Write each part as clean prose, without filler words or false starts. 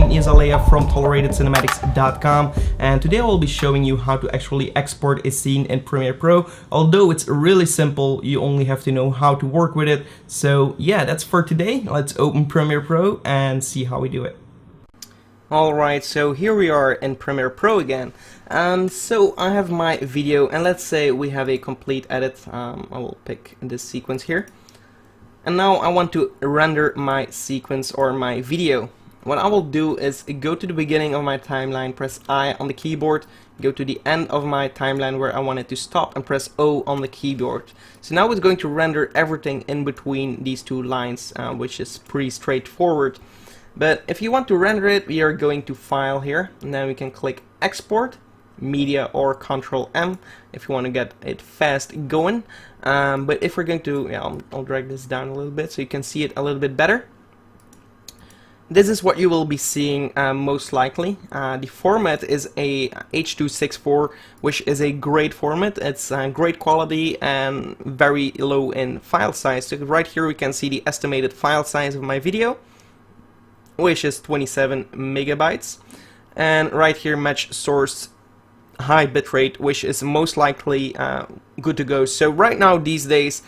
name is Alea from toleratedcinematics.com, and today I will be showing you how to actually export a scene in Premiere Pro. Although it's really simple, you only have to know how to work with it. So yeah, that's for today. Let's open Premiere Pro and see how we do it. Alright, so here we are in Premiere Pro again. So I have my video, and let's say we have a complete edit. I will pick this sequence here. And now I want to render my sequence or my video. What I will do is go to the beginning of my timeline, press I on the keyboard, go to the end of my timeline where I want it to stop, and press O on the keyboard. So now it's going to render everything in between these two lines, which is pretty straightforward. But if you want to render it, we are going to File here, and then we can click Export, Media, or Control M if you want to get it fast going. But if we're going to, I'll drag this down a little bit so you can see it a little bit better. This is what you will be seeing most likely. The format is a H.264, which is a great format. It's great quality and very low in file size. So right here we can see the estimated file size of my video, which is 27 megabytes. And right here, match source high bitrate, which is most likely good to go. So right now, these days,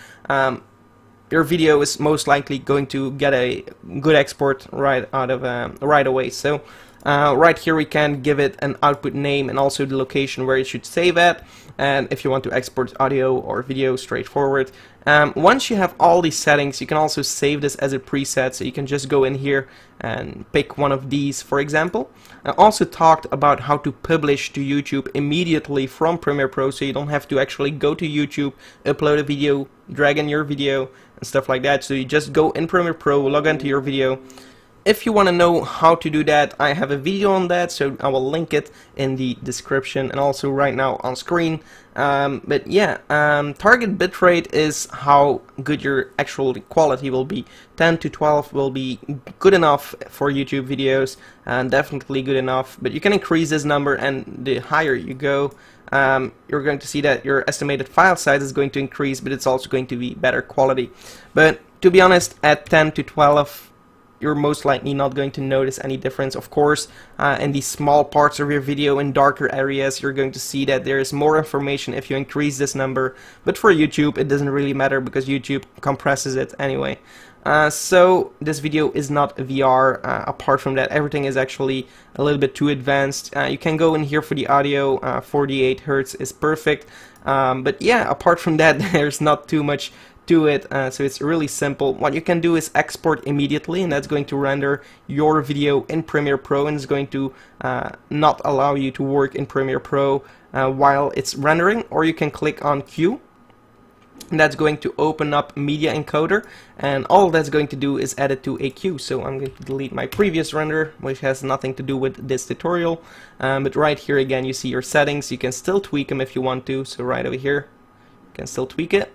your video is most likely going to get a good export right away. So right here we can give it an output name and also the location where it should save at. And if you want to export audio or video, straightforward. Once you have all these settings, you can also save this as a preset, so you can just go in here and pick one of these, for example. I also talked about how to publish to YouTube immediately from Premiere Pro, so you don't have to actually go to YouTube, upload a video, drag in your video, and stuff like that. So you just go in Premiere Pro, log into your video. If you want to know how to do that, I have a video on that, so I will link it in the description and also right now on screen. But yeah, target bitrate is how good your actual quality will be. 10 to 12 will be good enough for YouTube videos, and definitely good enough. But you can increase this number, and the higher you go, you're going to see that your estimated file size is going to increase, but it's also going to be better quality. But to be honest, at 10 to 12, you're most likely not going to notice any difference. Of course, in these small parts of your video, in darker areas, you're going to see that there is more information if you increase this number. But for YouTube, it doesn't really matter because YouTube compresses it anyway. So this video is not VR. Apart from that, everything is actually a little bit too advanced. You can go in here for the audio. 48 Hertz is perfect. But yeah, apart from that, there's not too much to it, so it's really simple. What you can do is export immediately, and that's going to render your video in Premiere Pro, and it's going to not allow you to work in Premiere Pro while it's rendering. Or you can click on Q, and that's going to open up Media Encoder, and all that's going to do is add it to a queue. So I'm going to delete my previous render, which has nothing to do with this tutorial. But right here again, you see your settings. You can still tweak them if you want to. So right over here, you can still tweak it.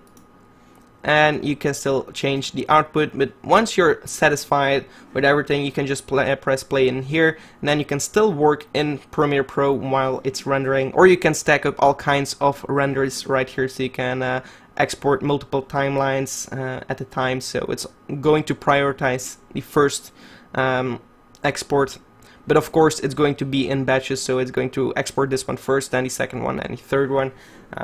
And you can still change the output, but once you're satisfied with everything, you can just press play in here, and then you can still work in Premiere Pro while it's rendering. Or you can stack up all kinds of renders right here, so you can export multiple timelines at a time. So it's going to prioritize the first export. But of course, it's going to be in batches, so it's going to export this one first, then the second one, and the third one.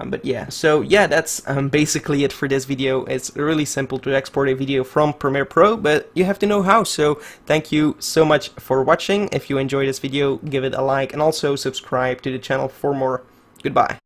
But yeah, so yeah, that's basically it for this video. It's really simple to export a video from Premiere Pro, but you have to know how. So thank you so much for watching. If you enjoyed this video, give it a like, and also subscribe to the channel for more. Goodbye.